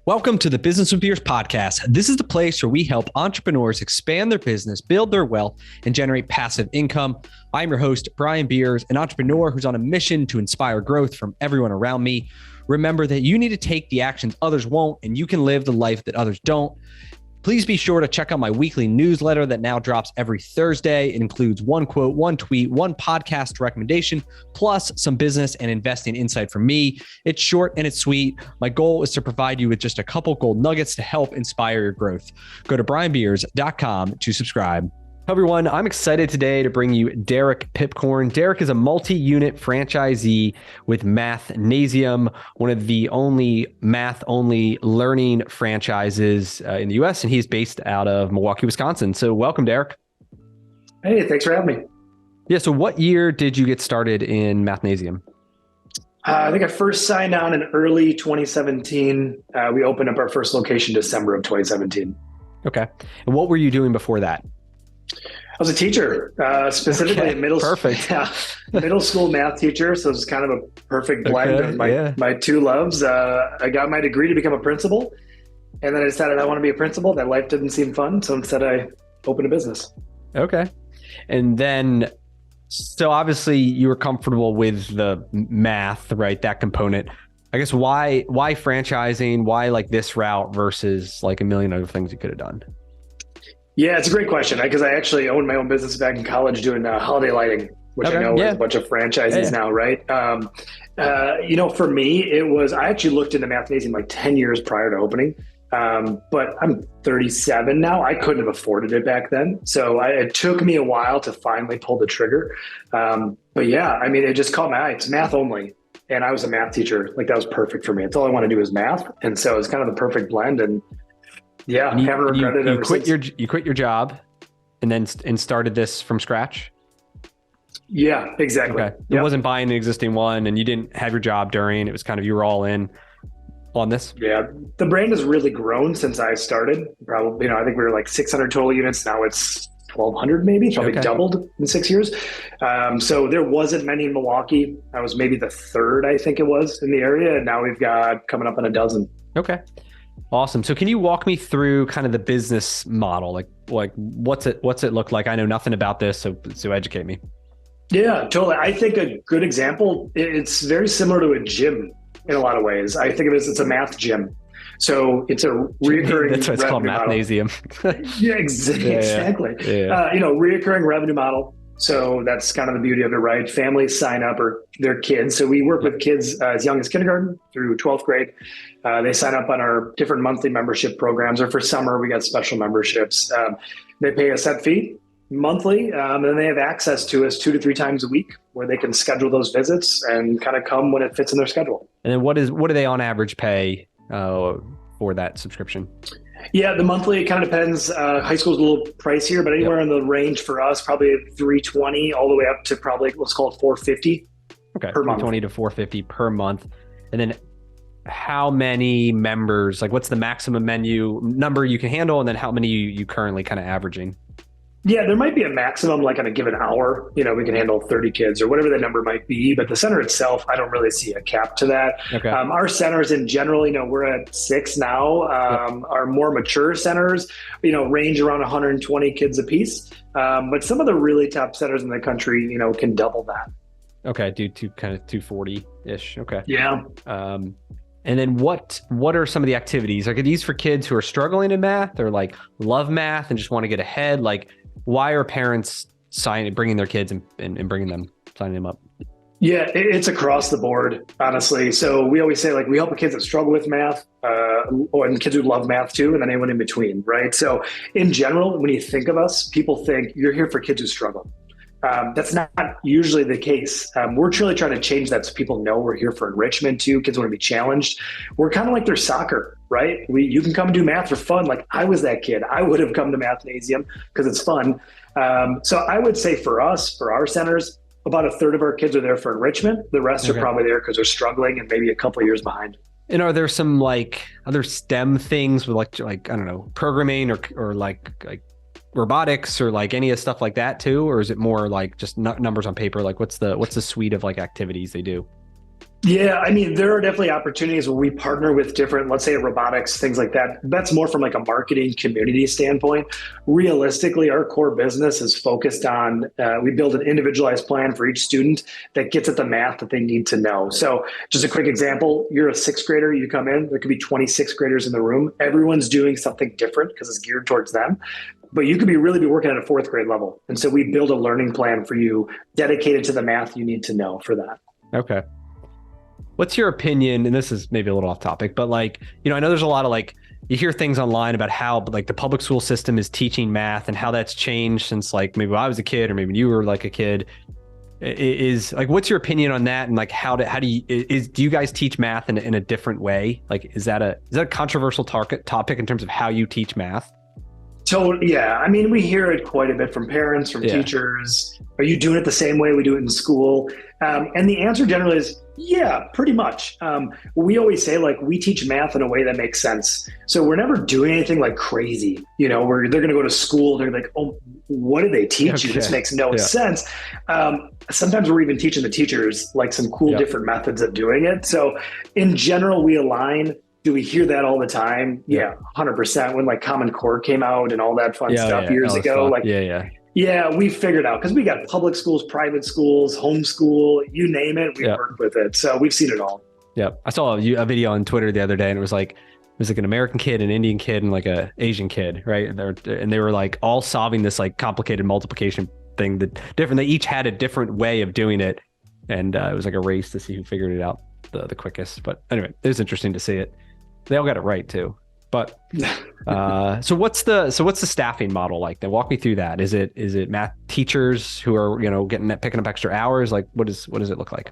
Welcome to the Business with Beers podcast. This is the place where we help entrepreneurs expand their business, build their wealth, and generate passive income. I'm your host, Brian Beers, an entrepreneur who's on a mission to inspire growth from everyone around me. Remember that you need to take the actions others won't, and you can live the life that others don't. Please be sure to check out my weekly newsletter that now drops every Thursday. It includes one quote, one tweet, one podcast recommendation, plus some business and investing insight from me. It's short and it's sweet. My goal is to provide you with just a couple gold nuggets to help inspire your growth. Go to brianbeers.com to subscribe. Hello, everyone. I'm excited today to bring you Derek Pipkorn. Derek is a multi-unit franchisee with Mathnasium, one of the only math-only learning franchises in the U.S., and he's based out of Milwaukee, Wisconsin. So welcome, Derek. Hey, thanks for having me. Yeah, so what year did you get started in Mathnasium? I think I first signed on in early 2017. We opened up our first location December of 2017. Okay. And what were you doing before that? I was a teacher, specifically a middle school math teacher. So it's kind of a perfect blend of my two loves. I got my degree to become a principal, and then I decided I want to be a principal. That life didn't seem fun, so instead I opened a business. Okay. And then, so obviously you were comfortable with the math, right? That component. I guess why franchising? Why like this route versus like a million other things you could have done? Yeah, it's a great question because I actually owned my own business back in college doing holiday lighting, which I know is a bunch of franchisees now, right? For me, I actually looked into Mathnasium like 10 years prior to opening, but I'm 37 now. I couldn't have afforded it back then. So it took me a while to finally pull the trigger. But yeah, I mean, it just caught my eye. It's math only. And I was a math teacher. Like that was perfect for me. It's all I want to do is math. And so it's kind of the perfect blend. And yeah, I haven't regretted it ever since. You quit your job and started this from scratch? Yeah, exactly. Okay. It wasn't buying an existing one and you didn't have your job during, it was kind of, you were all in on this? Yeah. The brand has really grown since I started. Probably, I think we were like 600 total units. Now it's 1,200 maybe, probably doubled in 6 years. So there wasn't many in Milwaukee. I was maybe the third, I think it was, in the area. And now we've got coming up on a dozen. Okay. Awesome. So can you walk me through kind of the business model? Like what's it look like? I know nothing about this, so educate me. Yeah, totally. I think a good example, it's very similar to a gym in a lot of ways. I think of it as it's a math gym. So it's a recurring That's why it's called Mathnasium. Yeah, exactly. Yeah. Reoccurring revenue model. So that's kind of the beauty of it, right? Families sign up or their kids. So we work with kids as young as kindergarten through 12th grade. They sign up on our different monthly membership programs, or for summer, we got special memberships. They pay a set fee monthly, and then they have access to us 2 to 3 times a week where they can schedule those visits and kind of come when it fits in their schedule. And then what do they on average pay for that subscription? Yeah, the monthly, it kind of depends. High school's a little pricier, but anywhere in the range for us, probably $320 all the way up to probably, let's call it $450 per month. $320 to $450 per month. And then how many members, like what's the maximum menu number you can handle? And then how many you currently kind of averaging? Yeah, there might be a maximum, like on a given hour, we can handle 30 kids or whatever the number might be. But the center itself, I don't really see a cap to that. Okay. Our centers in general, we're at 6 now. Our more mature centers, range around 120 kids a piece. But some of the really top centers in the country, can double that. Okay, do kind of 240-ish. Okay. Yeah. And then what are some of the activities? Like, are these for kids who are struggling in math or like love math and just want to get ahead? Like, why are parents bringing their kids and signing them up? Yeah, it's across the board, honestly. So we always say, like, we help the kids that struggle with math, and kids who love math too, and then anyone in between, right? So in general, when you think of us, people think you're here for kids who struggle. That's not usually the case. We're truly trying to change that so people know we're here for enrichment too. Kids want to be challenged. We're kind of like their soccer, right? You can come do math for fun. Like I was that kid. I would have come to Mathnasium because it's fun. So I would say for us, for our centers, about a third of our kids are there for enrichment. The rest are probably there because they're struggling and maybe a couple of years behind. And are there some like other STEM things with like I don't know, programming or like robotics or like any of stuff like that too? Or is it more like just numbers on paper? Like what's the suite of like activities they do? Yeah, I mean, there are definitely opportunities where we partner with different, let's say robotics, things like that. That's more from like a marketing community standpoint. Realistically, our core business is focused on, we build an individualized plan for each student that gets at the math that they need to know. So just a quick example, you're a sixth grader, you come in, there could be 26 graders in the room. Everyone's doing something different because it's geared towards them. But you could really be working at a fourth grade level. And so we build a learning plan for you dedicated to the math you need to know for that. Okay. What's your opinion? And this is maybe a little off topic, but like, I know there's a lot of like, you hear things online about how like the public school system is teaching math and how that's changed since like maybe when I was a kid or maybe you were like a kid. Is like, what's your opinion on that? And like, do you guys teach math in a different way? Like, is that a controversial topic in terms of how you teach math? So yeah, I mean, we hear it quite a bit from parents, from teachers. Are you doing it the same way we do it in school? And the answer generally is, yeah, pretty much. We always say like we teach math in a way that makes sense. So we're never doing anything like crazy, where they're going to go to school. They're like, oh, what did they teach you? This makes no sense. Sometimes we're even teaching the teachers like some cool different methods of doing it. So in general, we align. Do we hear that all the time? Yeah, 100%. When like Common Core came out and all that fun stuff years ago, yeah, we figured out because we got public schools, private schools, homeschool, you name it, we worked with it. So we've seen it all. Yeah, I saw a video on Twitter the other day, and it was like an American kid, an Indian kid, and like a Asian kid, right? And they were like all solving this like complicated multiplication thing that different. They each had a different way of doing it, and it was like a race to see who figured it out the quickest. But anyway, it was interesting to see it. They all got it right too. But so what's the staffing model like? Then walk me through that. Is it math teachers who are picking up extra hours? Like what does it look like?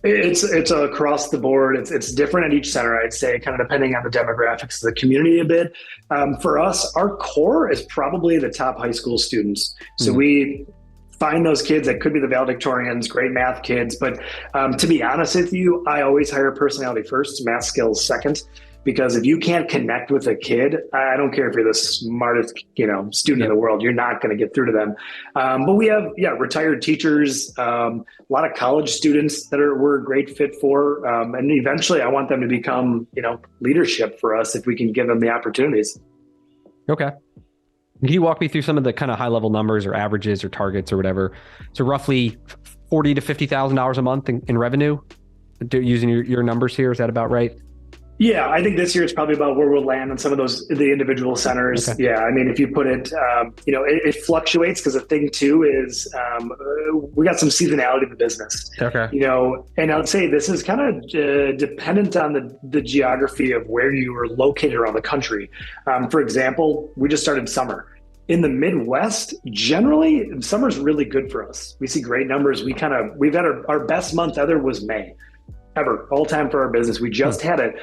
It's across the board. It's different at each center, I'd say, kind of depending on the demographics of the community a bit. For us, our core is probably the top high school students. So we find those kids that could be the valedictorians, great math kids. But to be honest with you, I always hire personality first, math skills second. Because if you can't connect with a kid, I don't care if you're the smartest, student in the world, you're not going to get through to them. But we have, retired teachers, a lot of college students that we're a great fit for. And eventually I want them to become, leadership for us if we can give them the opportunities. Okay. Can you walk me through some of the kind of high level numbers or averages or targets or whatever? So roughly $40,000 to $50,000 a month in revenue using your numbers here. Is that about right? Yeah, I think this year it's probably about where we'll land on some of the individual centers. Okay. Yeah, I mean, if you put it, it fluctuates because the thing too is we got some seasonality in the business. Okay. And I would say this is kind of dependent on the geography of where you are located around the country. For example, we just started summer. In the Midwest, generally, summer's really good for us. We see great numbers. We've had our best month ever was May. Ever, all time for our business. We just had it.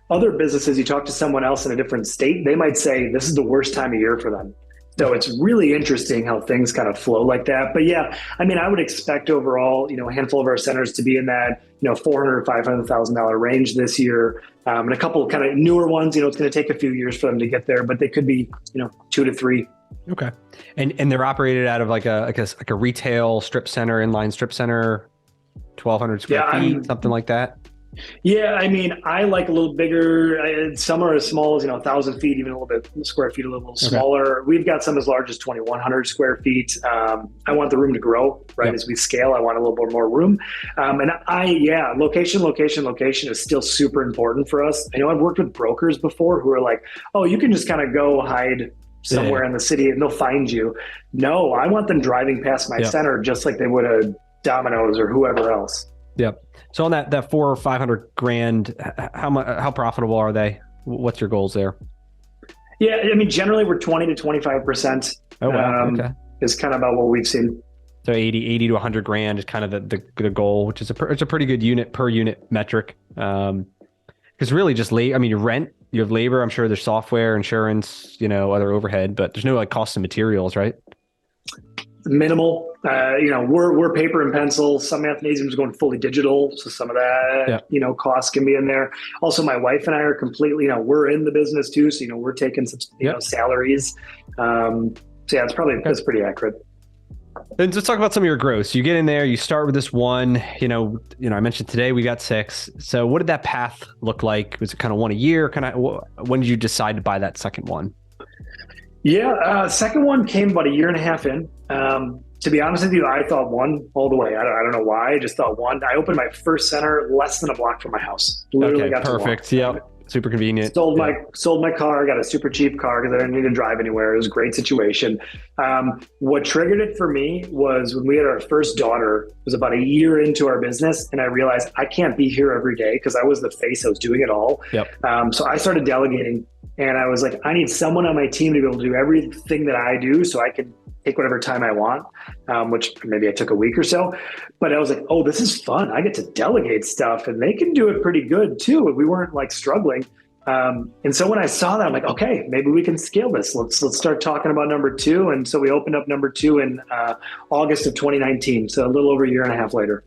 Other businesses, you talk to someone else in a different state, they might say this is the worst time of year for them. So it's really interesting how things kind of flow like that. But yeah, I mean, I would expect overall, a handful of our centers to be in that, $400,000 or $500,000 range this year. And a couple of kind of newer ones, it's going to take a few years for them to get there, but they could be, 2 to 3. Okay. And they're operated out of like a retail strip center, inline strip center, 1,200 square feet, something like that. Yeah, I mean, I like a little bigger. Some are as small as 1,000 feet, even a little bit square feet, a little smaller. We've got some as large as 2,100 square feet. I want the room to grow, right? As we scale, I want a little bit more room. And location is still super important for us. I know I've worked with brokers before who are like, oh, you can just kind of go hide somewhere in the city and they'll find you. No, I want them driving past my center just like they would a Domino's or whoever else. Yep. So on that $400,000 or $500,000, how profitable are they? What's your goals there? Yeah, I mean, generally we're 20 to 25%. Oh, wow. Okay. Is kind of about what we've seen. So 80 to $100,000 is kind of the goal, which is it's a pretty good unit per unit metric. Because really just you rent, you have labor. I'm sure there's software, insurance, other overhead, but there's no like cost of materials, right? Minimal. We're paper and pencil. Some Mathnasium is going fully digital, so some of that costs can be in there. Also, my wife and I are completely we're in the business too, so we're taking some salaries. That's pretty accurate. And let's talk about some of your growth. So you get in there, you start with this one, I mentioned today we got 6. So what did that path look like? Was it kind of one a year? When did you decide to buy that second one? Yeah. Second one came about a year and a half in. To be honest with you, I thought 1 all the way. I don't know why. I just thought 1. I opened my first center less than a block from my house. Literally got perfect. To walk. Yep. Super convenient. Sold my car, got a super cheap car because I didn't need to drive anywhere. It was a great situation. What triggered it for me was when we had our first daughter. It was about a year into our business, and I realized I can't be here every day because I was the face. I was doing it all. Yep. So I started delegating, and I was like, I need someone on my team to be able to do everything that I do so I can take whatever time I want, which maybe I took a week or so. But I was like, oh, this is fun. I get to delegate stuff, and they can do it pretty good too. We weren't like struggling. And so when I saw that, I'm like, okay, maybe we can scale this. Let's start talking about number 2. And so we opened up number 2 in August of 2019. So a little over a year and a half later.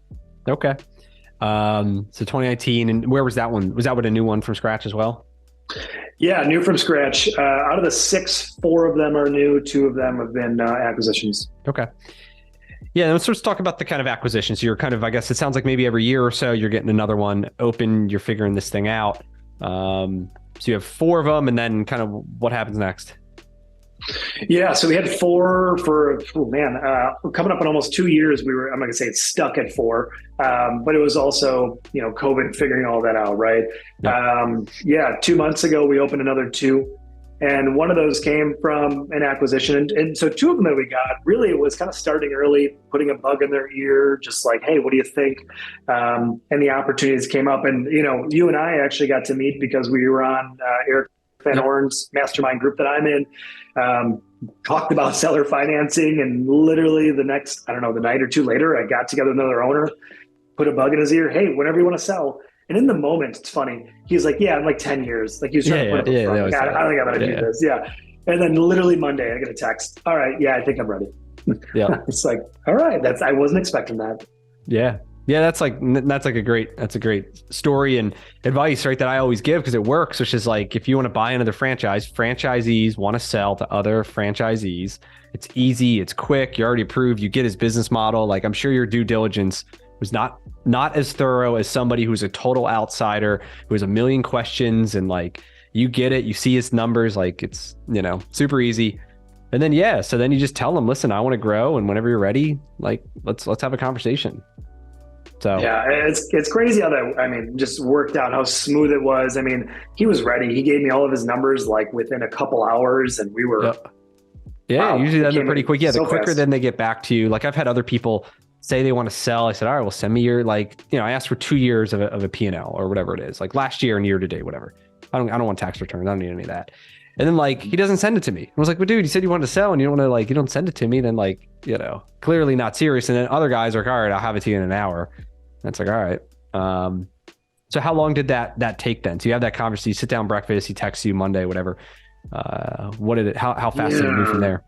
Okay. So 2019, and where was that one? Was that with a new one from scratch as well? Yeah, new from scratch. Out of the 6, 4 of them are new. 2 of them have been acquisitions. Okay. Yeah, let's just talk about the kind of acquisitions. You're kind of, I guess it sounds like maybe every year or so you're getting another one open, you're figuring this thing out. So you have 4 of them, and then kind of what happens next? Yeah, so we had 4 for, coming up in almost 2 years. I'm not going to say it's stuck at 4, but it was also, COVID figuring all that out, right? Yep. 2 months ago, we opened another 2, and one of those came from an acquisition. And so 2 of them that we got, really it was kind of starting early, putting a bug in their ear, just like, hey, what do you think? And the opportunities came up, and, you and I actually got to meet because we were on Eric Van Horn's mastermind group that I'm in. Talked about seller financing, and literally the night or 2 later, I got together with another owner, put a bug in his ear. Hey, whenever you want to sell. And in the moment, it's funny. He's like, yeah, in like 10 years. Like he was trying to put it up front. Like, I don't think I'm going to do this. Yeah. And then literally Monday, I get a text. All right. Yeah, I think I'm ready. Yeah. It's like, all right. I wasn't expecting that. Yeah. Yeah. That's a great story and advice, right? That I always give because it works, which is like, if you want to buy another franchise, franchisees want to sell to other franchisees. It's easy. It's quick. You're already approved. You get his business model. Like, I'm sure your due diligence was not as thorough as somebody who's a total outsider, who has a million questions, and like, you get it, you see his numbers, like it's, super easy. And then, so then you just tell them, listen, I want to grow. And whenever you're ready, like, let's have a conversation. So yeah, it's crazy how that, just worked out, how smooth it was. He was ready. He gave me all of his numbers, like within a couple hours, and we were, wow, usually they're pretty quick. Yeah. The quicker fast. then they get back to you. Like, I've had other people say they want to sell. I said, all right, well, send me your, I asked for 2 years of a P&L or whatever it is, like last year and year to date, whatever. I don't want tax returns. I don't need any of that. And then he doesn't send it to me. I was like, well, dude, you said you wanted to sell and you don't want to, you don't send it to me. Then clearly not serious. And then other guys are like, all right, I'll have it to you in an hour. And it's like, all right. So how long did that take then? So you have that conversation, you sit down, breakfast, he texts you Monday, whatever. How fast did it move from there?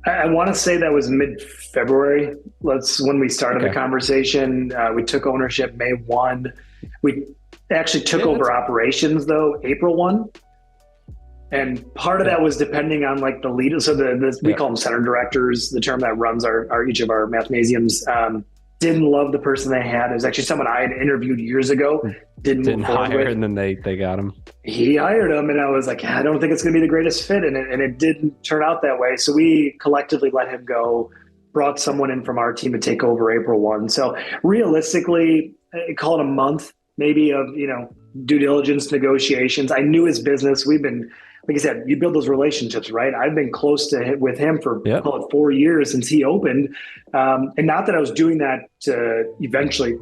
I want to say that was mid-February. When we started the conversation. We took ownership May 1. We actually took over operations though, April 1. And part of that was depending on the lead. So we call them center directors, the term that runs each of our Mathnasiums. Didn't love the person they had. It was actually someone I had interviewed years ago. Didn't hire with. And then they got him. He hired him, and I was like, I don't think it's going to be the greatest fit, and it didn't turn out that way. So we collectively let him go. Brought someone in from our team to take over April 1. So realistically, call it a month maybe of due diligence negotiations. I knew his business. We've been, like I said, you build those relationships, right? I've been close with him for call it 4 years since he opened. And not that I was doing that to eventually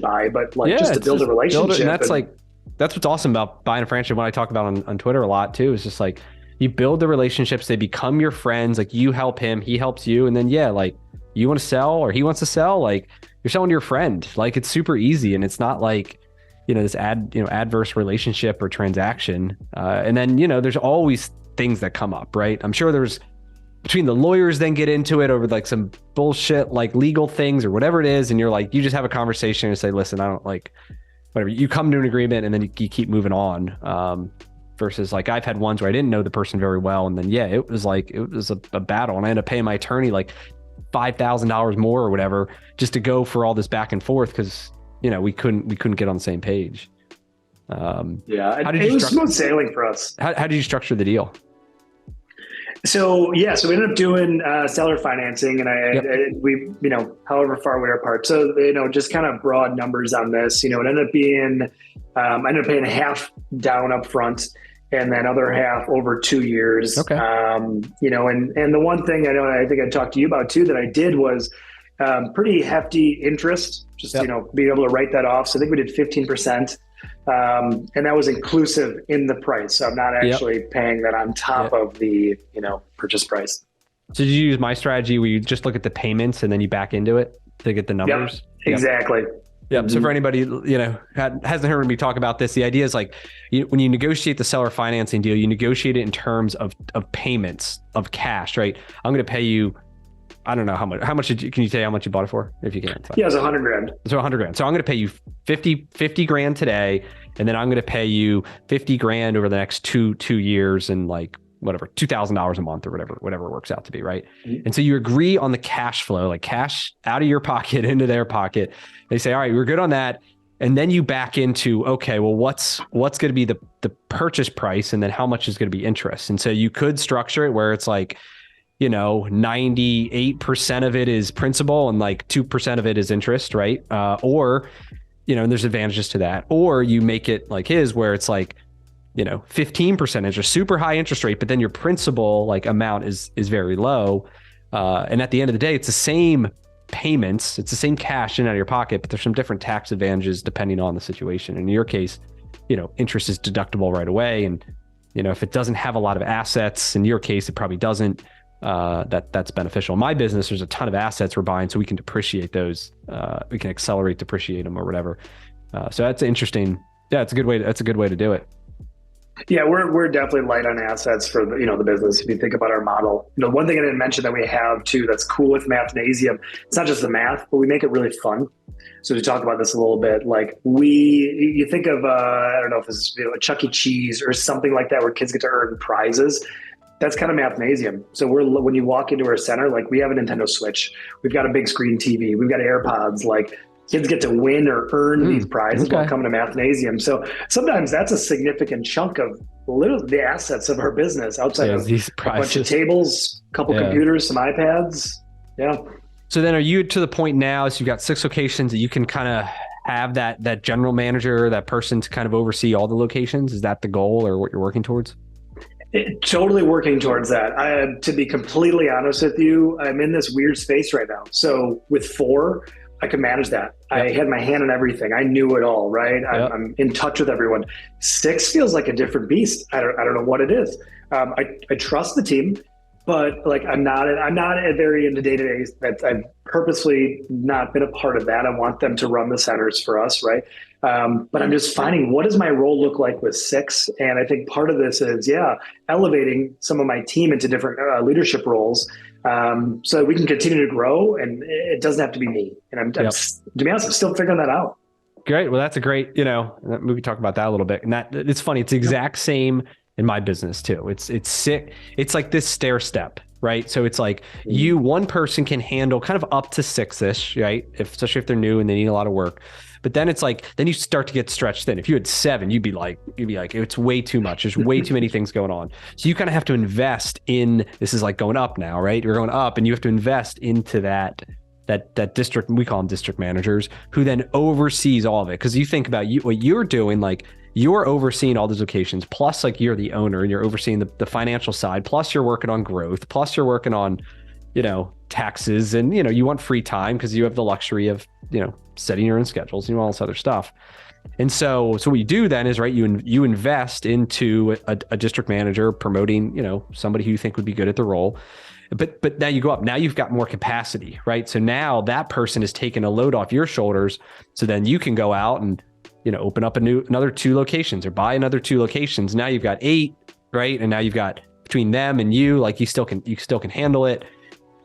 buy, but just to build a relationship. And that's what's awesome about buying a franchise. What I talk about on Twitter a lot too, is just like, you build the relationships, they become your friends. Like, you help him, he helps you. And then, you want to sell or he wants to sell, like, you're selling to your friend. Like, it's super easy. And it's not like, this adverse relationship or transaction. And then, there's always things that come up, right? I'm sure there's between the lawyers then get into it over some bullshit, legal things or whatever it is. And you're you just have a conversation and say, listen, I don't whatever, you come to an agreement and then you keep moving on. Versus I've had ones where I didn't know the person very well. And then, it was a battle, and I ended up paying my attorney $5,000 more or whatever just to go for all this back and forth because, we couldn't get on the same page. It was smooth sailing for us. How did you structure the deal? So we ended up doing seller financing, and we however far we were apart. So just kind of broad numbers on this. It ended up being I ended up paying half down up front, and then other half over 2 years. Okay. And the one thing I think I talked to you about too that I did was pretty hefty interest. Just being able to write that off. So I think we did 15%. And that was inclusive in the price. So I'm not actually paying that on top of the, purchase price. So did you use my strategy where you just look at the payments and then you back into it to get the numbers? Yep, exactly. Yeah. Mm-hmm. So for anybody, hasn't heard me talk about this, the idea is like when you negotiate the seller financing deal, you negotiate it in terms of payments of cash, right? I'm going to pay you, I don't know how much can you say how much you bought it for? If you can. Yeah, it was $100,000. So $100,000. So I'm going to pay you 50 grand today. And then I'm going to pay you 50 grand over the next two years and like whatever, $2,000 a month or whatever it works out to be. Right. Mm-hmm. And so you agree on the cash flow, like cash out of your pocket into their pocket. They say, all right, we're good on that. And then you back into, okay, well, what's going to be the purchase price? And then how much is going to be interest? And so you could structure it where it's like, 98% of it is principal and like 2% of it is interest, right? Or, and there's advantages to that. Or you make it like his, where it's like, 15% interest, super high interest rate, but then your principal like amount is very low. And at the end of the day, it's the same payments, it's the same cash in and out of your pocket, but there's some different tax advantages depending on the situation. In your case, interest is deductible right away. And, if it doesn't have a lot of assets, in your case, it probably doesn't. That's beneficial. In my business, there's a ton of assets we're buying, so we can depreciate those. We can depreciate them or whatever. So that's interesting. Yeah, that's a good way to do it. Yeah, we're definitely light on assets for the business. If you think about our model, one thing I didn't mention that we have too that's cool with Mathnasium, it's not just the math, but we make it really fun. So to talk about this a little bit, like you think of I don't know if it's a Chuck E. Cheese or something like that where kids get to earn prizes. That's kind of Mathnasium. So when you walk into our center, like we have a Nintendo Switch, we've got a big screen TV, we've got AirPods, like kids get to win or earn these prizes while coming to Mathnasium. So sometimes that's a significant chunk of literally the assets of our business outside of these prizes. A bunch of tables, a couple computers, some iPads. Yeah. So then are you to the point now, so you've got 6 locations that you can kind of have that general manager, that person to kind of oversee all the locations? Is that the goal or what you're working towards? Totally working towards that. To be completely honest with you, I'm in this weird space right now. So with 4, I could manage that. Yep. I had my hand on everything. I knew it all, right? Yep. I'm in touch with everyone. 6 feels like a different beast. I don't know what it is. I trust the team, but like I'm not very into day-to-day. That I've purposely not been a part of that. I want them to run the centers for us, right? But I'm just finding, what does my role look like with 6? And I think part of this is, elevating some of my team into different leadership roles so that we can continue to grow and it doesn't have to be me. And I'm to be honest, I'm still figuring that out. Great. Well, that's a great, we can talk about that a little bit. And that it's funny. It's the exact same in my business too. It's sick. It's like this stair step, right? So it's like one person can handle kind of up to 6-ish, right? Especially if they're new and they need a lot of work. But then it's like, then you start to get stretched thin. If you had 7, you'd be like, it's way too much. There's way too many things going on. So you kind of have to invest in, this is like going up now, right? You're going up and you have to invest into that district. We call them district managers, who then oversees all of it. Cause you think about what you're doing, like you're overseeing all those locations, plus like you're the owner and you're overseeing the financial side, plus you're working on growth, plus you're working on, taxes, and, you want free time because you have the luxury of, setting your own schedules and all this other stuff. And so what you do then is, right, you invest into a district manager, promoting, somebody who you think would be good at the role. But now you go up, now you've got more capacity, right? So now that person is taking a load off your shoulders. So then you can go out and, open up another 2 locations or buy another 2 locations. Now you've got 8, right? And now you've got between them and you, like you still can handle it.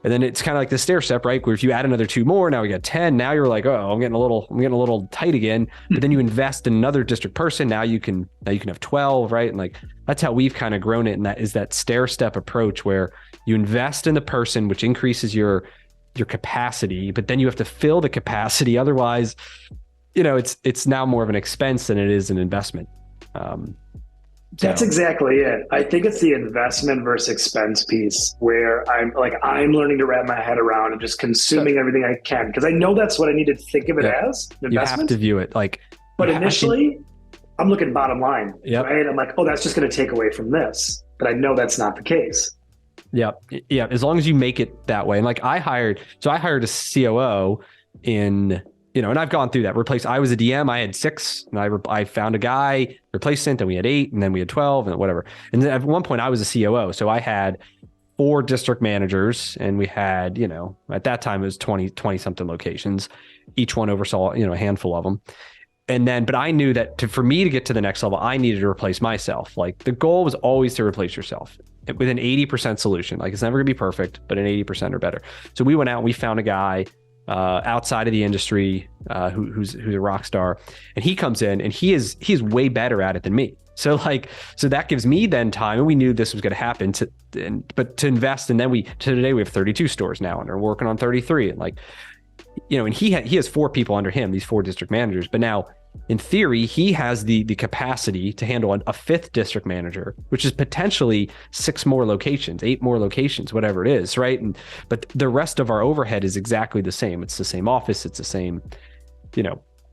And then it's kind of like the stair step, right? Where if you add another 2 more, now we got 10. Now you're like, oh, I'm getting a little tight again. But then you invest in another district person. Now you can have 12, right? And like, that's how we've kind of grown it. And that is that stair step approach where you invest in the person, which increases your your capacity, but then you have to fill the capacity. Otherwise, it's now more of an expense than it is an investment. That's exactly it. I think it's the investment versus expense piece where I'm learning to wrap my head around and just consuming everything I can, because I know that's what I need to think of it as an investment. You have to view it like. But initially, I'm looking bottom line, yep. right? I'm like, oh, that's just going to take away from this, but I know that's not the case. Yeah. As long as you make it that way. And like I hired a COO and I've gone through that. I was a DM, I had 6, and I found a guy, replacement, and we had 8, and then we had 12, and whatever. And then at one point I was a COO. So I had 4 district managers, and we had, at that time it was 20 something locations. Each one oversaw, a handful of them. And then, but I knew that for me to get to the next level, I needed to replace myself. Like the goal was always to replace yourself with an 80% solution. Like it's never gonna be perfect, but an 80% or better. So we went out and we found a guy outside of the industry who's a rock star, and he comes in and he's way better at it than me. So that gives me then time, and we knew this was going to happen but to invest. And then today we have 32 stores now, and we're working on 33, and and he has 4 people under him, these 4 district managers. But now in theory, he has the capacity to handle a 5th district manager, which is potentially 6 more locations, 8 more locations, whatever it is. Right. But the rest of our overhead is exactly the same. It's the same office. It's the same,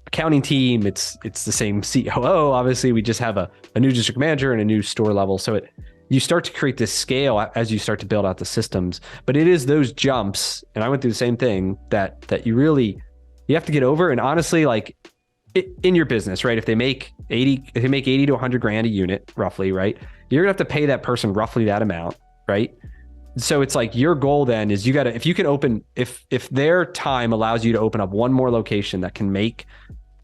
accounting team. It's the same COO. Obviously we just have a new district manager and a new store level. So you start to create this scale as you start to build out the systems, but it is those jumps. And I went through the same thing that you have to get over. And honestly, in your business, right? If they make 80 to 100 grand a unit, roughly, right? You're gonna have to pay that person roughly that amount, right? So it's like your goal then is if their time allows you to open up one more location that can make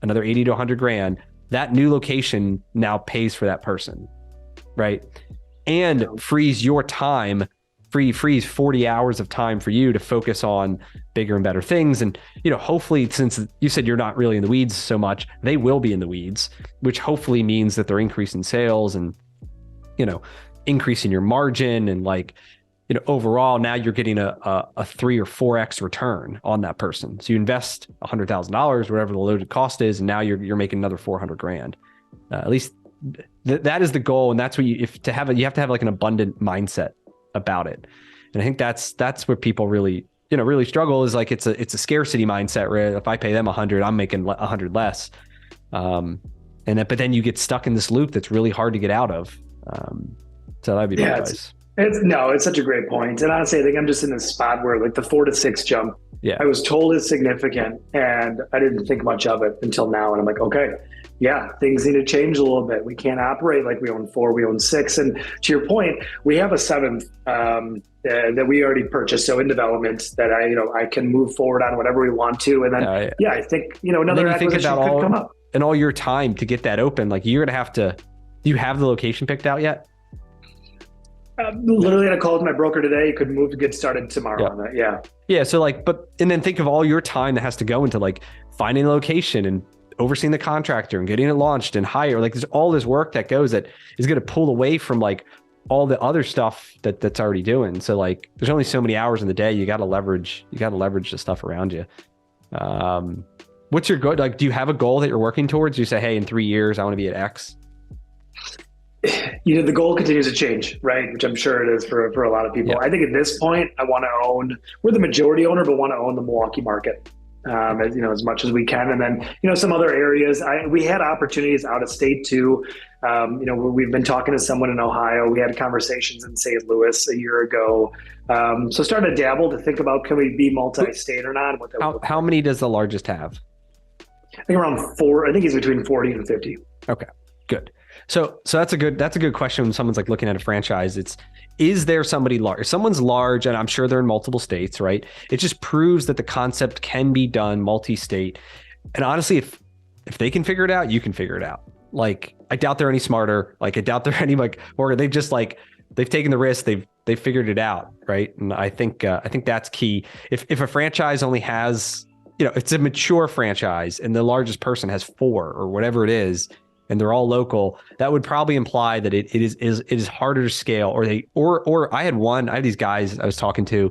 another 80 to 100 grand, that new location now pays for that person, right? And frees your time, frees 40 hours of time for you to focus on bigger and better things. And, hopefully, since you said you're not really in the weeds so much, they will be in the weeds, which hopefully means that they're increasing sales and, increasing your margin. And overall, now you're getting a 3 or 4x return on that person. So you invest $100,000, whatever the loaded cost is, and now you're making another 400 grand. At least that is the goal. And that's what you have to have an abundant mindset about it. And I think that's where people really struggle is it's a scarcity mindset where if I pay them 100, I'm making 100 less. But then you get stuck in this loop that's really hard to get out of. So that'd be my advice. It's such a great point. And honestly, I think I'm just in this spot where the 4 to 6 jump, I was told is significant, and I didn't think much of it until now. And I'm like, okay, yeah, things need to change a little bit. We can't operate like we own 4, we own 6. And to your point, we have a 7th that we already purchased, so in dedevelopment, that I can move forward on whatever we want to. And then, I think, another acquisition could come up. And all your time to get that open, you're going to have to, do you have the location picked out yet? Literally, I called my broker today. Could move to get started tomorrow on that. Yeah. Yeah. So and then think of all your time that has to go into finding a location and overseeing the contractor and getting it launched and hire. There's all this work that goes that is going to pull away from all the other stuff that's already doing. So there's only so many hours in the day. You got to leverage the stuff around you. What's your goal? Do you have a goal that you're working towards? You say, hey, in 3 years, I want to be at X. The goal continues to change, right? Which I'm sure it is for a lot of people. Yeah. I think at this point, I want to we're the majority owner, but want to own the Milwaukee market as much as we can. And then, some other areas, we had opportunities out of state too. We've been talking to someone in Ohio. We had conversations in St. Louis a year ago. So starting to dabble to think about, can we be multi-state or not? How many does the largest have? I think around 4. I think he's between 40 and 50. Okay, good. So that's a good question when someone's looking at a franchise. Is there somebody large? If someone's large, and I'm sure they're in multiple states, right? It just proves that the concept can be done multi-state. And honestly, if they can figure it out, you can figure it out. I doubt they're any smarter. I doubt they're any or they've just they've taken the risk. They've figured it out, right? And I think that's key. If a franchise only has, it's a mature franchise and the largest person has 4 or whatever it is, and they're all local, that would probably imply that it is harder to scale. Or I had these guys I was talking to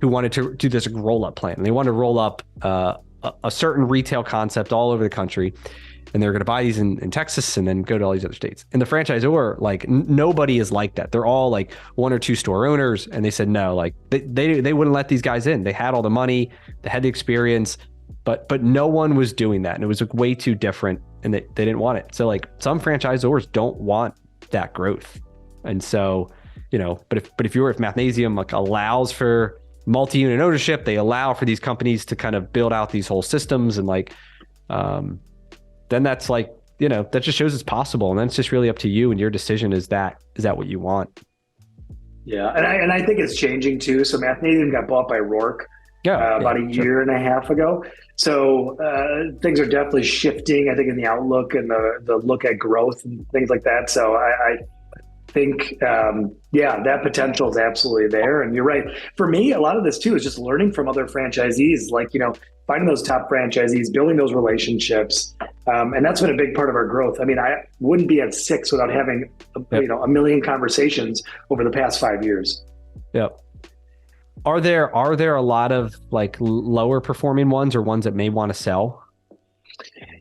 who wanted to do this roll-up plan. And they wanted to roll up a certain retail concept all over the country. And they're going to buy these in Texas and then go to all these other states. And the franchisor, like nobody is like that. They're all like 1 or 2 store owners. And they said, no, like they wouldn't let these guys in. They had all the money, they had the experience, but no one was doing that. And it was like way too different and they didn't want it. So like some franchisors don't want that growth. And so, but if Mathnasium like allows for multi-unit ownership, they allow for these companies to kind of build out these whole systems and like, then that's like, that just shows it's possible. And then it's just really up to you and your decision. Is that what you want? Yeah. And I think it's changing too. So Mathnasium got bought by Rourke about a year and a half ago. So things are definitely shifting, I think, in the outlook and the look at growth and things like that. So I think, that potential is absolutely there. And you're right. For me, a lot of this too is just learning from other franchisees, like, finding those top franchisees, building those relationships. And that's been a big part of our growth. I mean, I wouldn't be at 6 without having, a million conversations over the past 5 years. Yep. Are there a lot of like lower performing ones or ones that may want to sell?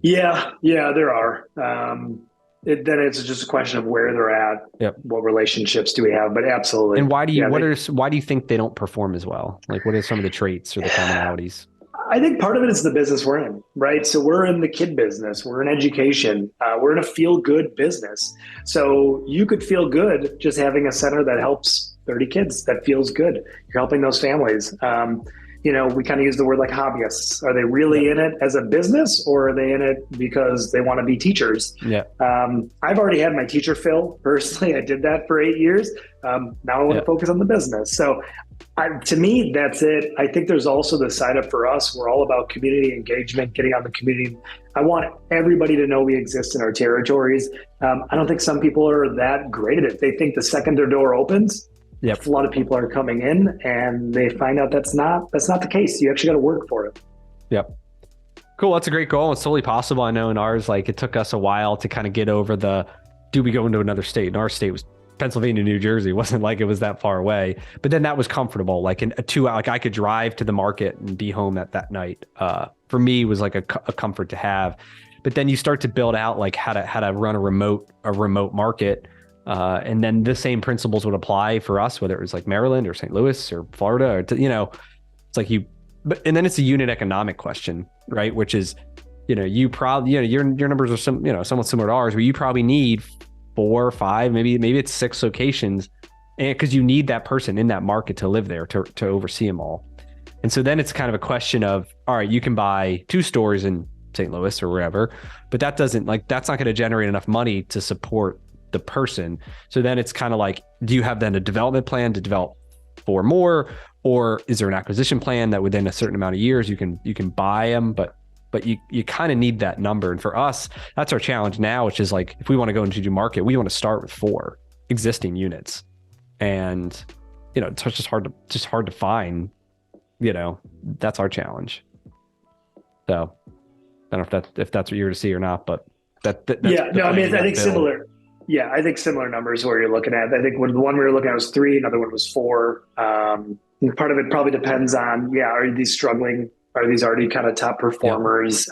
Yeah, there are. Then it's just a question of where they're at. Yep. What relationships do we have? But absolutely. And why do you think they don't perform as well? Like, what are some of the traits or the commonalities? I think part of it is the business we're in, right? So we're in the kid business, we're in education, we're in a feel-good business. So you could feel good just having a center that helps 30 kids. That feels good. You're helping those families. We kind of use the word like hobbyists. Are they really in it as a business, or are they in it because they want to be teachers? Yeah. I've already had my teacher fill. Personally, I did that for 8 years. Now I want to focus on the business. So to me, that's it. I think there's also the side up for us. We're all about community engagement, getting on the community. I want everybody to know we exist in our territories. I don't think some people are that great at it. They think the second their door opens, a lot of people are coming in, and they find out that's not the case. You actually got to work for it. Yep. Cool. That's a great goal. It's totally possible. I know in ours, like it took us a while to kind of get over do we go into another state? And our state was Pennsylvania, New Jersey. It wasn't like it was that far away, but then that was comfortable. Like in a 2 hour, like I could drive to the market and be home that night. For me was like a comfort to have, but then you start to build out like how to run a remote market. And then the same principles would apply for us, whether it was like Maryland or St. Louis or Florida, or it's like and then it's a unit economic question, right? Which is, you probably, your numbers are somewhat similar to ours, where you probably need 4 or 5, maybe it's 6 locations, and because you need that person in that market to live there to oversee them all. And so then it's kind of a question of, all right, you can buy 2 stores in St. Louis or wherever, but that's not going to generate enough money to support the person. So then it's kind of like, do you have then a development plan to develop 4 more, or is there an acquisition plan that within a certain amount of years you can buy them, but you kind of need that number. And for us, that's our challenge now, which is like, if we want to go into a new market, we want to start with 4 existing units. And, it's just hard to find, that's our challenge. So I don't know if that's what you're to see or not, but that's I think similar. Yeah, I think similar numbers where you're looking at. I think the one we were looking at was 3, another one was 4. And part of it probably depends on, are these struggling? Are these already kind of top performers?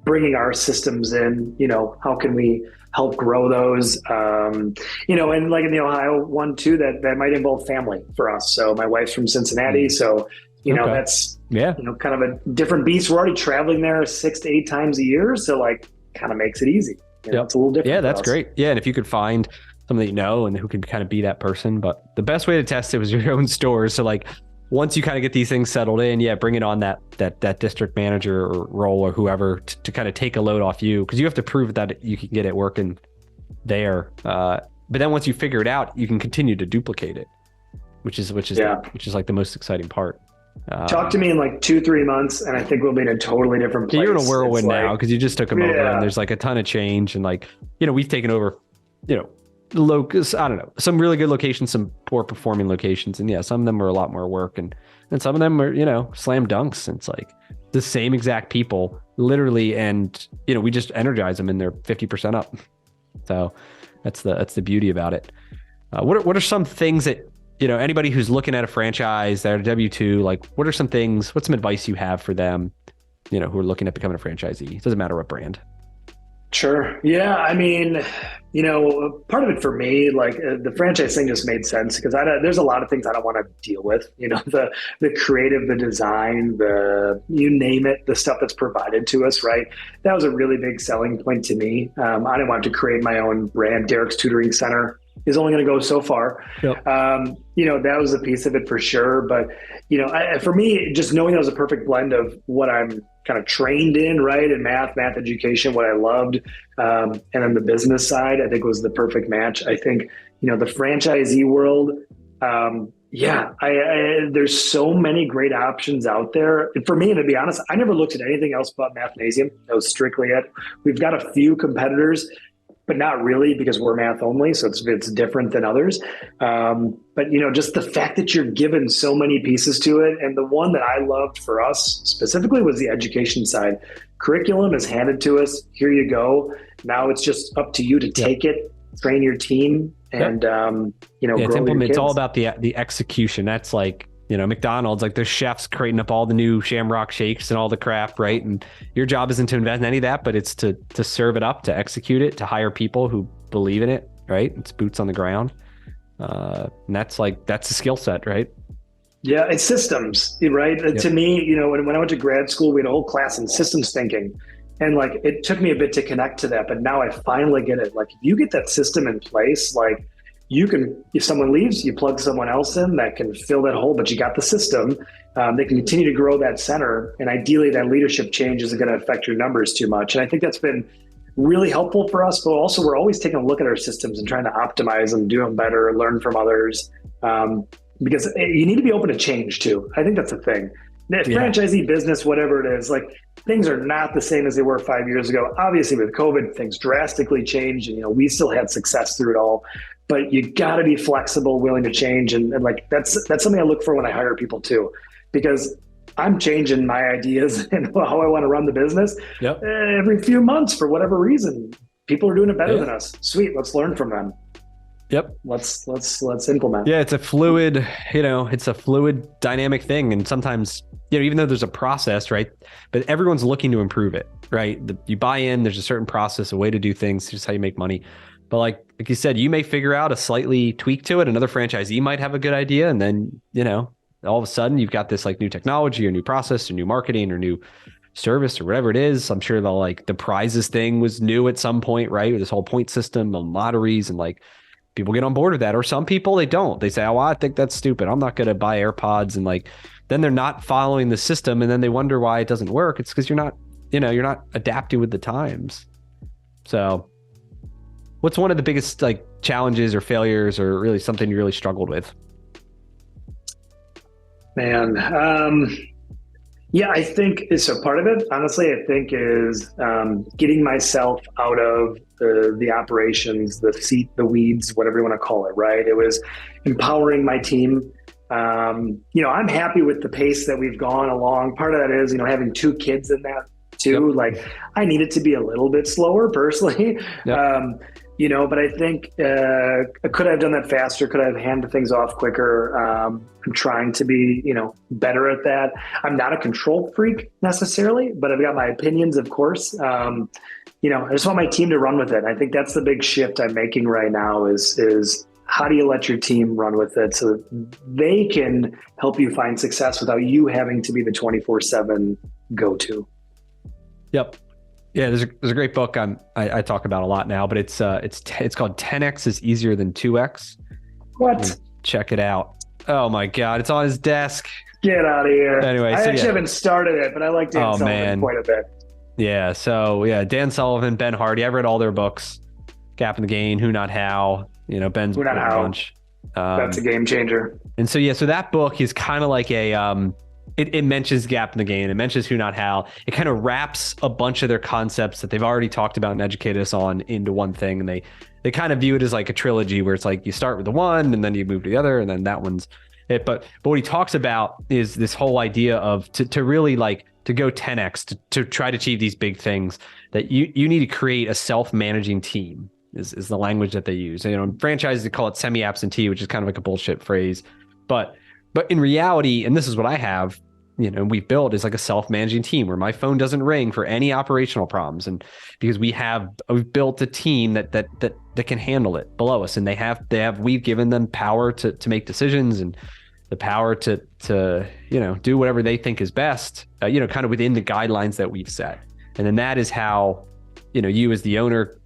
Bringing our systems in, how can we help grow those? And like in the Ohio one too, that might involve family for us. So my wife's from Cincinnati, so that's kind of a different beast. We're already traveling there 6 to 8 times a year, so like kind of makes it easy. It's a little different. Yeah, that's great. Yeah, and if you could find someone that and who can kind of be that person. But the best way to test it was your own stores. So like once you kind of get these things settled in, bring it on that district manager or role or whoever to kind of take a load off you, because you have to prove that you can get it working there. But then once you figure it out, you can continue to duplicate it, which is like the most exciting part. Talk to me in like 2-3 months, and I think we'll be in a totally different place. You're in a whirlwind now because you just took them over, and there's like a ton of change, and like we've taken over, locus. I don't know, some really good locations, some poor performing locations, and some of them are a lot more work, and some of them are slam dunks. And it's like the same exact people, literally, and we just energize them, and they're 50% up. So that's the beauty about it. What are some things that anybody who's looking at a franchise, they're a W-2, like what's some advice you have for them, who are looking at becoming a franchisee? It doesn't matter what brand. Sure. Yeah. I mean, part of it for me, like the franchise thing just made sense because there's a lot of things I don't want to deal with, the creative, the design, you name it, the stuff that's provided to us, right? That was a really big selling point to me. I didn't want to create my own brand. Derek's Tutoring Center is only going to go so far. Yep. That was a piece of it for sure. But, for me, just knowing that was a perfect blend of what I'm kind of trained in, right? In math education, what I loved. And then the business side, I think was the perfect match. I think, the franchisee world, there's so many great options out there. And for me, and to be honest, I never looked at anything else but Mathnasium. That was strictly it. We've got a few competitors, but not really because we're math only. So it's different than others. But just the fact that you're given so many pieces to it. And the one that I loved for us specifically was the education side. Curriculum is handed to us. Here you go. Now it's just up to you to take it, train your team, and, grow it's your kids. It's all about the execution. That's like, McDonald's, like there's chefs creating up all the new Shamrock shakes and all the crap, right? And your job isn't to invest in any of that, but it's to serve it up, to execute it, to hire people who believe in it, right? It's boots on the ground. And that's the skill set, right? Yeah, it's systems, right? Yep. To me, when I went to grad school, we had a whole class in systems thinking. And like, it took me a bit to connect to that, but now I finally get it. Like if you get that system in place, like you can, if someone leaves, you plug someone else in that can fill that hole, but you got the system. They can continue to grow that center. And ideally that leadership change isn't going to affect your numbers too much. And I think that's been really helpful for us, but also we're always taking a look at our systems and trying to optimize them, do them better, learn from others. Because you need to be open to change too. I think that's the thing. Franchisee business, whatever it is, like things are not the same as they were 5 years ago. Obviously with COVID, things drastically changed and, we still had success through it all, but you got to be flexible, willing to change. And like, that's something I look for when I hire people too, because I'm changing my ideas and how I want to run the business every few months for whatever reason. People are doing it better than us. Sweet. Let's learn from them. Yep. Let's implement. Yeah. It's a fluid, dynamic thing. And sometimes, even though there's a process, right, but everyone's looking to improve it, right? You buy in, there's a certain process, a way to do things, just how you make money. But like you said, you may figure out a slightly tweak to it. Another franchisee might have a good idea. And then, all of a sudden you've got this like new technology or new process or new marketing or new service or whatever it is. I'm sure the prizes thing was new at some point, right? With this whole point system and lotteries, and like people get on board with that. Or some people, they don't. They say, oh, well, I think that's stupid. I'm not going to buy AirPods. And like, then they're not following the system. And then they wonder why it doesn't work. It's because you're not adapting with the times. So what's one of the biggest like challenges or failures or really something you really struggled with? Man, I think so. Part of it, honestly, I think is getting myself out of the operations, the weeds, whatever you want to call it, right? It was empowering my team. I'm happy with the pace that we've gone along. Part of that is, having 2 kids in that too. Yep. Like I need it to be a little bit slower personally. Yep. But I think, could I have done that faster? Could I have handed things off quicker? I'm trying to be, better at that. I'm not a control freak necessarily, but I've got my opinions, of course. I just want my team to run with it. I think that's the big shift I'm making right now is how do you let your team run with it so that they can help you find success without you having to be the 24/7 go-to? Yep. Yeah, there's a great book I talk about a lot now, but it's called 10X is Easier Than 2X. What? Check it out. Oh my God, it's on his desk. Get out of here. Anyway, I actually haven't started it, but I like Dan Sullivan quite a bit. Yeah, so Dan Sullivan, Ben Hardy, I've read all their books. Gap in the Gain, Who Not How, Ben's Who Not How. Bunch. That's a game changer. And so that book is kind of like a it mentions Gap in the Gain, it mentions Who Not How. It kind of wraps a bunch of their concepts that they've already talked about and educated us on into one thing. And they kind of view it as like a trilogy where it's like you start with the one and then you move to the other and then that one's it. But what he talks about is this whole idea of to really like to go 10X to try to achieve these big things, that you need to create a self-managing team. is the language that they use. Franchises, they call it semi-absentee, which is kind of like a bullshit phrase. But in reality, and this is what I have, we've built is like a self-managing team where my phone doesn't ring for any operational problems. And because we've built a team that can handle it below us. And we've given them power to make decisions and the power to do whatever they think is best, kind of within the guidelines that we've set. And then that is how, you as the owner,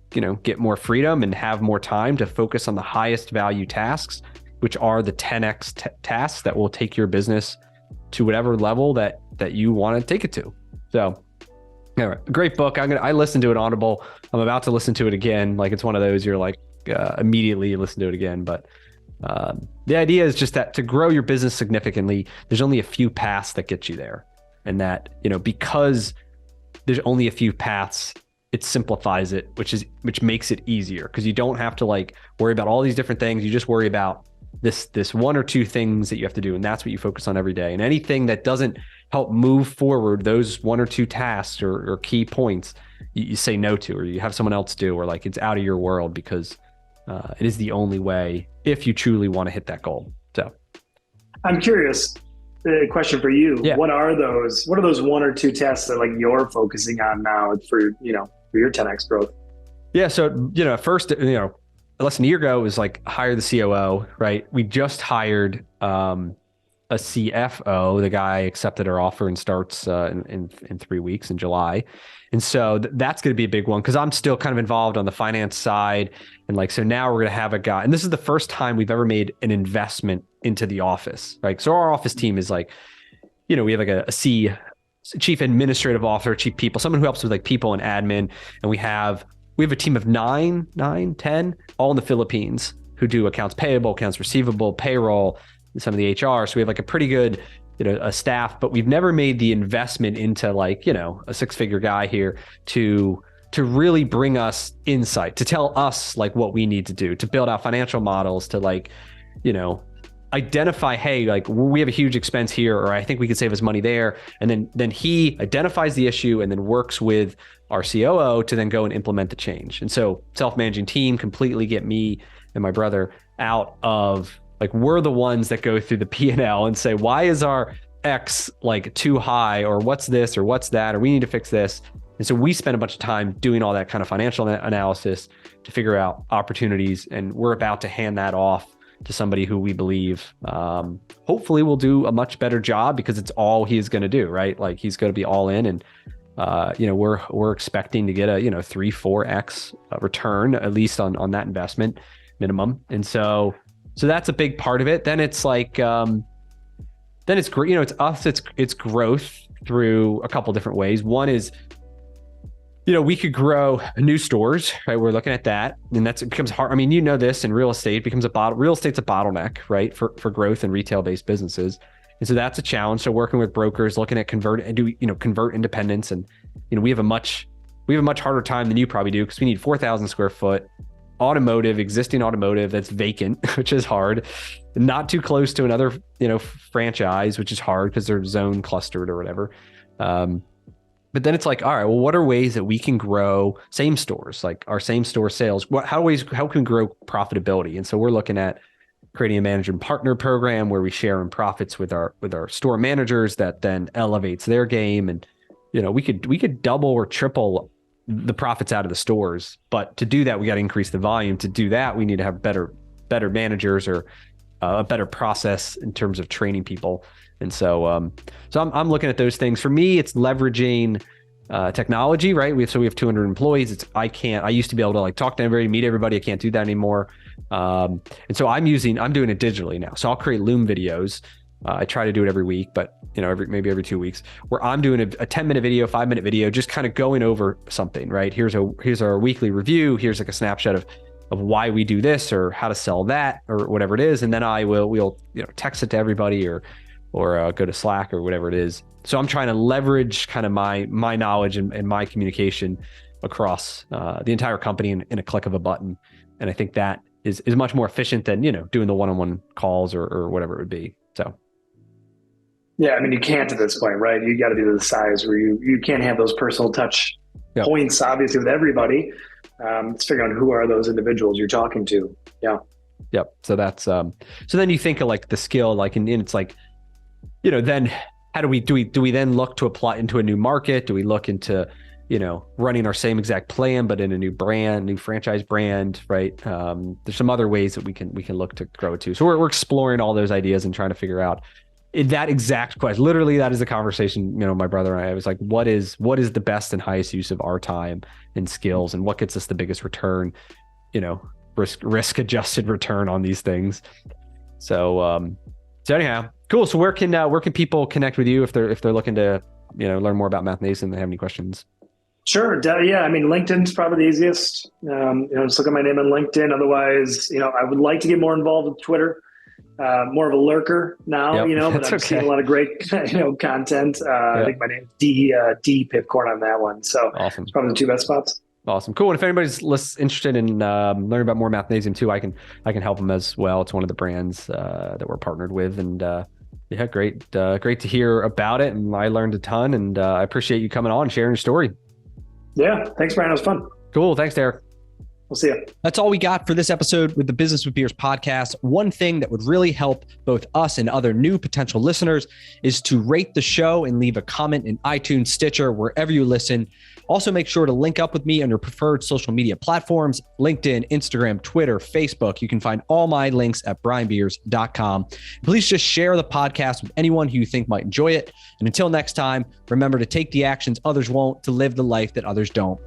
get more freedom and have more time to focus on the highest value tasks, which are the 10x tasks that will take your business to whatever level that you want to take it to. So, anyway, great book. I listened to it Audible. I'm about to listen to it again. Like, it's one of those, you're like, immediately listen to it again. But the idea is just that to grow your business significantly, there's only a few paths that get you there. And that, because there's only a few paths, it simplifies it, which makes it easier, because you don't have to like worry about all these different things. You just worry about this one or two things that you have to do, and that's what you focus on every day. And anything that doesn't help move forward those one or two tasks or key points, you say no to, or you have someone else do, or like it's out of your world, because it is the only way if you truly want to hit that goal. So I'm curious, a question for you. Yeah. What are those one or two tasks that like you're focusing on now for your 10x growth? Yeah. So, first, less than a year ago, it was like hire the COO, right? We just hired a CFO. The guy accepted our offer and starts in 3 weeks in July. And so that's going to be a big one, because I'm still kind of involved on the finance side. And like, so now we're going to have a guy, and this is the first time we've ever made an investment into the office, right? So our office team is like, we have like a chief administrative officer, chief people, someone who helps with like people and admin. And we have a team of 10, all in the Philippines, who do accounts payable, accounts receivable, payroll, some of the HR. So we have like a pretty good, a staff, but we've never made the investment into like, a six-figure guy here to really bring us insight, to tell us like what we need to do, to build out financial models, to like, identify, hey, like we have a huge expense here, or I think we could save us money there. And then he identifies the issue and then works with our COO to then go and implement the change. And so self-managing team completely get me and my brother out of like, we're the ones that go through the P&L and say, why is our X like too high, or what's this, or what's that, or we need to fix this. And so we spend a bunch of time doing all that kind of financial analysis to figure out opportunities. And we're about to hand that off to somebody who we believe hopefully will do a much better job, because it's all he is going to do, right? Like, he's going to be all in. And we're expecting to get a 3-4x return, at least on that investment minimum. And so that's a big part of it. Then it's like then it's great, it's growth through a couple different ways. One is, we could grow new stores, right? We're looking at that, and it becomes hard. I mean, this in real estate real estate's a bottleneck, right? For growth in retail-based businesses. And so that's a challenge. So working with brokers, looking at convert independents. And, we have a much harder time than you probably do, because we need 4,000 square foot existing automotive that's vacant, which is hard. Not too close to another, franchise, which is hard because they're zone clustered or whatever. But then it's like, all right, well, what are ways that we can grow same stores, like our same store sales? How can we grow profitability? And so we're looking at creating a manager and partner program where we share in profits with our store managers, that then elevates their game. And, we could double or triple the profits out of the stores. But to do that, we got to increase the volume. To do that, we need to have better managers, or a better process in terms of training people. And so I'm looking at those things. For me, it's leveraging technology, right? We have 200 employees. I used to be able to like talk to everybody, meet everybody. I can't do that anymore. And so I'm doing it digitally now. So I'll create Loom videos. I try to do it every week, but maybe every 2 weeks, where I'm doing a 10-minute video, 5-minute video, just kind of going over something, right? Here's our weekly review. Here's like a snapshot of why we do this, or how to sell that, or whatever it is. And then we'll text it to everybody, or go to Slack or whatever it is. So I'm trying to leverage kind of my knowledge and my communication across the entire company in a click of a button. And I think that is much more efficient than, doing the one-on-one calls or whatever it would be. So. Yeah. I mean, you can't at this point, right? You got to do the size where you can't have those personal touch points, obviously, with everybody. It's figuring out who are those individuals you're talking to. Yeah. Yep. So that's, so then you think of like the skill, like, and it's like, then how do we then look to apply into a new market? Do we look into, running our same exact plan, but in a new brand, new franchise brand, right? There's some other ways that we can look to grow too. So we're exploring all those ideas and trying to figure out that exact question. Literally, that is the conversation, my brother and I was like, what is the best and highest use of our time and skills, and what gets us the biggest return, risk adjusted return on these things. So anyhow, cool. So where can people connect with you if they're looking to, learn more about Mathnasium and they have any questions? Sure. Yeah. I mean, LinkedIn's probably the easiest. Just look at my name on LinkedIn. Otherwise, I would like to get more involved with Twitter. More of a lurker now, but I'm seeing a lot of great, content. I think my name's D Pipkorn on that one. So awesome. It's probably the two best spots. Awesome. Cool. And if anybody's interested in learning about more Mathnasium too, I can help them as well. It's one of the brands that we're partnered with, and great to hear about it. And I learned a ton, and I appreciate you coming on and sharing your story. Yeah. Thanks, Brian. It was fun. Cool. Thanks, Derek. We'll see you. That's all we got for this episode with the Business with Beers podcast. One thing that would really help both us and other new potential listeners is to rate the show and leave a comment in iTunes, Stitcher, wherever you listen. Also, make sure to link up with me on your preferred social media platforms, LinkedIn, Instagram, Twitter, Facebook. You can find all my links at brianbeers.com. Please just share the podcast with anyone who you think might enjoy it. And until next time, remember to take the actions others won't, to live the life that others don't.